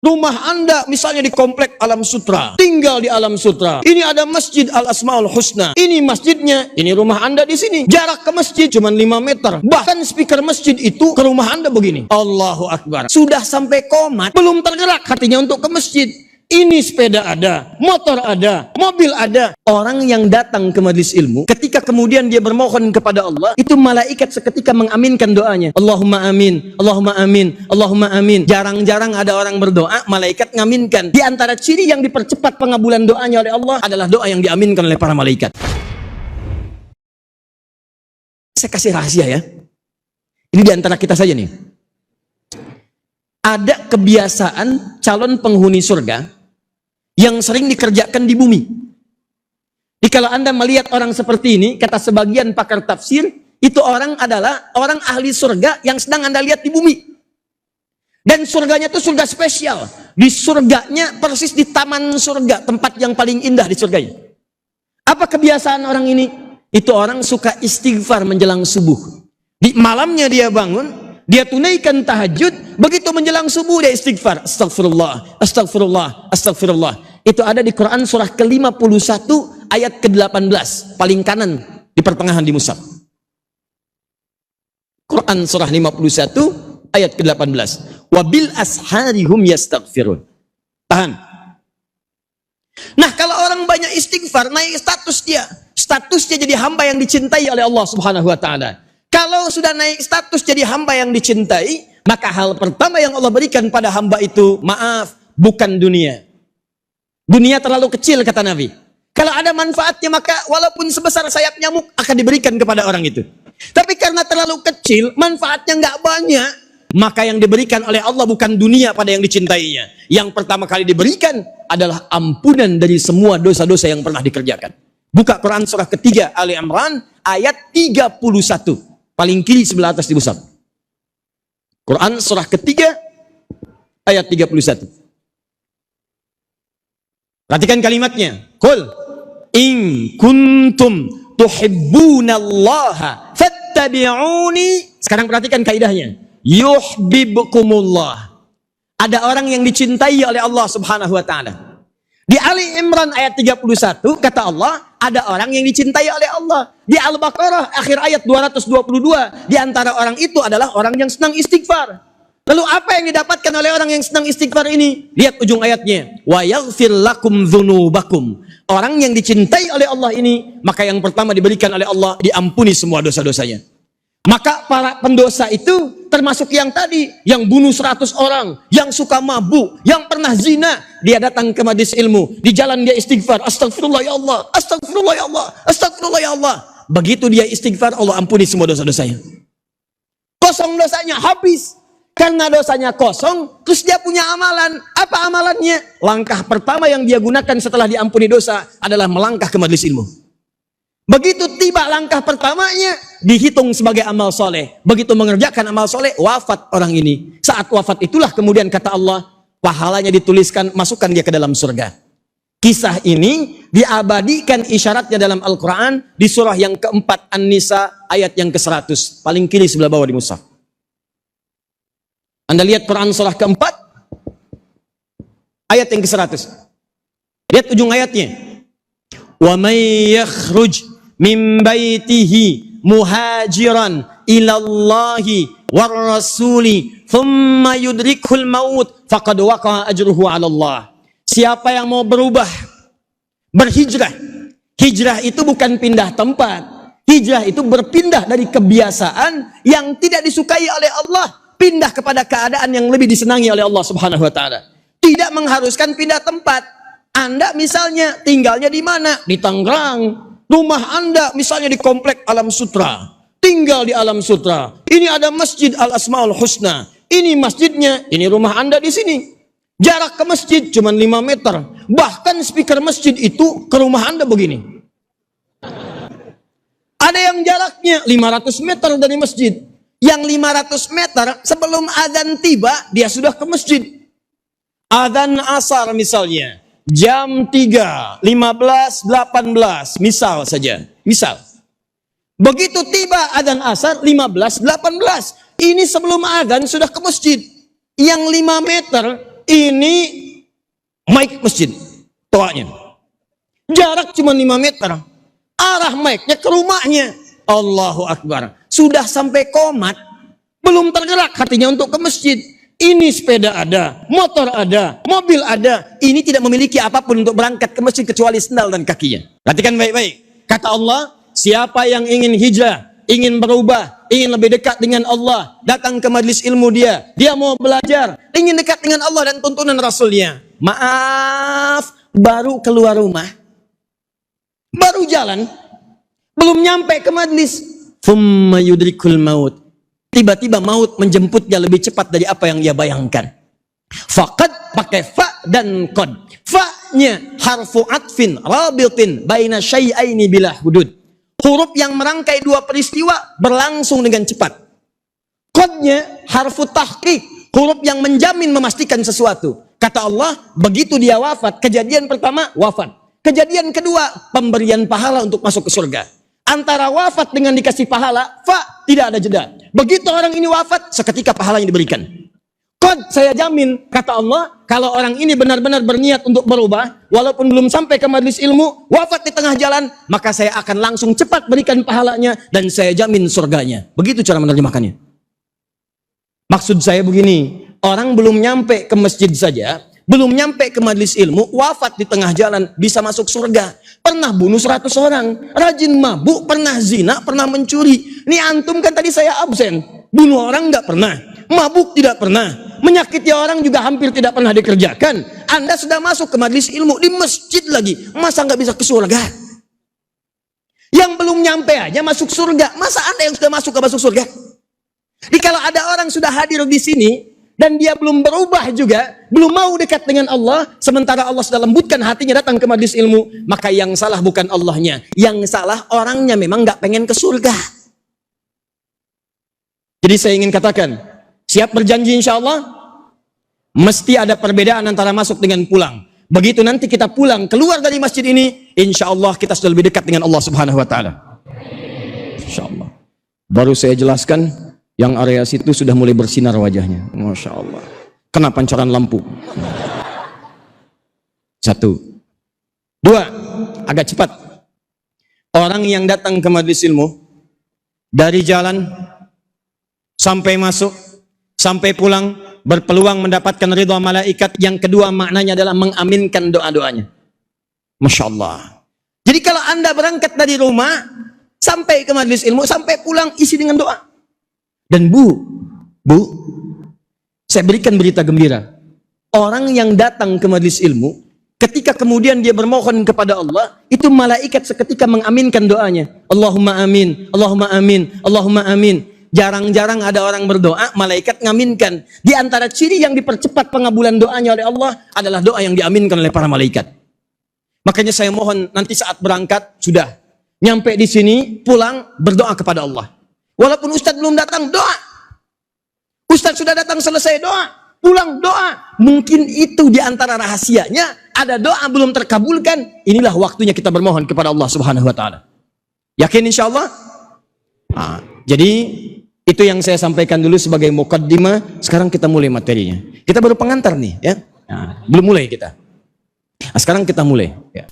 Rumah Anda misalnya di komplek Alam Sutra, tinggal di Alam Sutra. Ini ada Masjid Al Asmaul Husna. Ini masjidnya, ini rumah Anda di sini. Jarak ke masjid cuma 5 meter. Bahkan speaker masjid itu ke rumah Anda begini. Allahu Akbar. Sudah sampai komat, belum tergerak hatinya untuk ke masjid. Ini sepeda ada, motor ada, mobil ada. Orang yang datang ke majelis ilmu, ketika kemudian dia bermohon kepada Allah, itu malaikat seketika mengaminkan doanya. Allahumma amin, Allahumma amin, Allahumma amin. Jarang-jarang ada orang berdoa, malaikat ngaminkan. Di antara ciri yang dipercepat pengabulan doanya oleh Allah adalah doa yang diaminkan oleh para malaikat. Saya kasih rahasia ya. Ini di antara kita saja nih. Ada kebiasaan calon penghuni surga yang sering dikerjakan di bumi. Jadi kalau Anda melihat orang seperti ini, kata sebagian pakar tafsir, itu orang adalah orang ahli surga yang sedang Anda lihat di bumi. Dan surganya itu surga spesial. Di surganya persis di taman surga, tempat yang paling indah di surganya. Apa kebiasaan orang ini? Itu orang suka istighfar menjelang subuh. Di malamnya dia bangun, dia tunaikan tahajud, begitu menjelang subuh dia istighfar. Astagfirullah, astagfirullah, astagfirullah. Itu ada di Quran surah ke-51 ayat ke-18, paling kanan di pertengahan di mushaf. Quran surah 51 ayat ke-18. Wabil asharihum yastaghfirun. Tahan. Nah, kalau orang banyak istighfar, naik status dia. Statusnya jadi hamba yang dicintai oleh Allah Subhanahu wa taala. Kalau sudah naik status jadi hamba yang dicintai, maka hal pertama yang Allah berikan pada hamba itu, maaf, bukan dunia. Dunia terlalu kecil, kata Nabi. Kalau ada manfaatnya, maka walaupun sebesar sayap nyamuk akan diberikan kepada orang itu. Tapi karena terlalu kecil, manfaatnya nggak banyak, maka yang diberikan oleh Allah bukan dunia pada yang dicintainya. Yang pertama kali diberikan adalah ampunan dari semua dosa-dosa yang pernah dikerjakan. Buka Quran surah ketiga Ali Imran ayat 31. Paling kiri sebelah atas di mushaf. Quran surah ketiga ayat 31. Perhatikan kalimatnya. Qul in kuntum tuhibbunallaha fattabi'uni. Sekarang perhatikan kaidahnya. Yuhibbukumullah. Ada orang yang dicintai oleh Allah Subhanahu wa taala. Di Ali Imran ayat 31 kata Allah, ada orang yang dicintai oleh Allah. Di Al-Baqarah akhir ayat 222, di antara orang itu adalah orang yang senang istighfar. Lalu apa yang didapatkan oleh orang yang senang istighfar ini? Lihat ujung ayatnya. Wa yaghfir lakum dzunubakum. Orang yang dicintai oleh Allah ini, maka yang pertama diberikan oleh Allah, diampuni semua dosa-dosanya. Maka para pendosa itu termasuk yang tadi, yang bunuh 100 orang, yang suka mabuk, yang pernah zina, dia datang ke majelis ilmu, di jalan dia istighfar, astagfirullah ya Allah, astagfirullah ya Allah, astagfirullah ya Allah. Begitu dia istighfar, Allah ampuni semua dosa-dosanya. Kosong dosanya, habis. Karena dosanya kosong, terus dia punya amalan. Apa amalannya? Langkah pertama yang dia gunakan setelah diampuni dosa adalah melangkah ke majelis ilmu. Begitu tiba langkah pertamanya, dihitung sebagai amal soleh. Begitu mengerjakan amal soleh, wafat orang ini. Saat wafat itulah kemudian kata Allah, pahalanya dituliskan, masukkan dia ke dalam surga. Kisah ini diabadikan isyaratnya dalam Al-Quran di surah yang keempat An-Nisa ayat yang ke-100. Paling kiri sebelah bawah di mushaf. Anda lihat Quran surah keempat ayat yang ke-100. Lihat ujung ayatnya. Wa may yakhruj min baitihi muhajiran ilallahi war rasuli thumma yudrikhul maut faqad waqa'a ajruhu 'ala Allah. Siapa yang mau berubah, berhijrah. Hijrah itu bukan pindah tempat. Hijrah itu berpindah dari kebiasaan yang tidak disukai oleh Allah, pindah kepada keadaan yang lebih disenangi oleh Allah Subhanahu wa taala. Tidak mengharuskan pindah tempat. Anda misalnya tinggalnya di mana? Di Tangerang. Rumah Anda misalnya di komplek Alam Sutra. Tinggal di Alam Sutra. Ini ada Masjid Al Asmaul Husna. Ini masjidnya, ini rumah Anda di sini. Jarak ke masjid cuma 5 meter. Bahkan speaker masjid itu ke rumah Anda begini. Ada yang jaraknya 500 meter dari masjid. Yang 500 meter sebelum adzan tiba, dia sudah ke masjid. Adzan asar misalnya. Jam 3, 15, 18, misal saja. Misal. Begitu tiba adzan asar, 15, 18. Ini sebelum adzan sudah ke masjid. Yang 5 meter, Ini mic masjid, toanya. Jarak cuma 5 meter. Arah mic-nya ke rumahnya. Allahu Akbar. Sudah sampai komat, belum tergerak hatinya untuk ke masjid. Ini sepeda ada, motor ada, mobil ada. Ini tidak memiliki apapun untuk berangkat ke masjid kecuali sendal dan kakinya. Perhatikan baik-baik. Kata Allah, siapa yang ingin hijrah, ingin berubah, ingin lebih dekat dengan Allah, datang ke majelis ilmu dia mau belajar, ingin dekat dengan Allah dan tuntunan Rasulnya. Maaf, baru keluar rumah, baru jalan, belum nyampe ke majelis, thumma yudrikul maut. Tiba-tiba maut menjemputnya lebih cepat dari apa yang ia bayangkan. Faqad pakai fa dan qad. Fa-nya harfu atfin rabitin baina syai'aini bila hudud. Huruf yang merangkai dua peristiwa berlangsung dengan cepat. Qadnya harfu tahqiq, huruf yang menjamin memastikan sesuatu. Kata Allah, begitu dia wafat, kejadian pertama wafat. Kejadian kedua, pemberian pahala untuk masuk ke surga. Antara wafat dengan dikasih pahala, fa, tidak ada jeda. Begitu orang ini wafat, seketika pahalanya diberikan. Qad, saya jamin, kata Allah, kalau orang ini benar-benar berniat untuk berubah, walaupun belum sampai ke majelis ilmu, wafat di tengah jalan, maka saya akan langsung cepat berikan pahalanya, dan saya jamin surganya. Begitu cara menerjemahkannya. Maksud saya begini, orang belum nyampe ke masjid saja, belum nyampe ke majelis ilmu, wafat di tengah jalan, bisa masuk surga. Pernah bunuh 100 orang, rajin mabuk, pernah zina, pernah mencuri. Ini antum kan tadi saya absen. Bunuh orang nggak pernah, mabuk tidak pernah, menyakiti orang juga hampir tidak pernah dikerjakan. Anda sudah masuk ke majelis ilmu, di masjid lagi, masa nggak bisa ke surga? Yang belum nyampe aja masuk surga, masa Anda yang sudah masuk ke masuk surga? Jadi kalau ada orang sudah hadir di sini, dan dia belum berubah juga, belum mau dekat dengan Allah, sementara Allah sudah lembutkan hatinya datang ke majelis ilmu, maka yang salah bukan Allahnya, yang salah orangnya memang nggak pengen ke surga. Jadi saya ingin katakan, siap berjanji insya Allah, mesti ada perbedaan antara masuk dengan pulang. Begitu nanti kita pulang, keluar dari masjid ini, insya Allah kita sudah lebih dekat dengan Allah Subhanahu Wa Taala. Insya Allah. Baru saya jelaskan, yang area situ sudah mulai bersinar wajahnya. Masya Allah. Kena pancaran lampu. 1. 2. Agak cepat. Orang yang datang ke majelis ilmu, dari jalan, sampai masuk, sampai pulang, berpeluang mendapatkan ridha malaikat. Yang kedua maknanya adalah mengaminkan doa-doanya. Masya Allah. Jadi kalau Anda berangkat dari rumah, sampai ke majelis ilmu, sampai pulang, isi dengan doa. Dan bu, saya berikan berita gembira. Orang yang datang ke majelis ilmu, ketika kemudian dia bermohon kepada Allah, itu malaikat seketika mengaminkan doanya. Allahumma amin, Allahumma amin, Allahumma amin. Jarang-jarang ada orang berdoa, malaikat ngaminkan. Di antara ciri yang dipercepat pengabulan doanya oleh Allah adalah doa yang diaminkan oleh para malaikat. Makanya saya mohon nanti saat berangkat, sudah nyampe di sini, pulang, berdoa kepada Allah. Walaupun Ustadz belum datang, doa. Ustadz sudah datang, selesai doa. Pulang, doa. Mungkin itu di antara rahasianya. Ada doa belum terkabulkan. Inilah waktunya kita bermohon kepada Allah Subhanahu Wa Taala. Yakin insya Allah? Jadi itu yang saya sampaikan dulu sebagai muqaddimah. Sekarang kita mulai materinya. Kita baru pengantar nih, ya. Belum mulai kita. Sekarang kita mulai. Ya.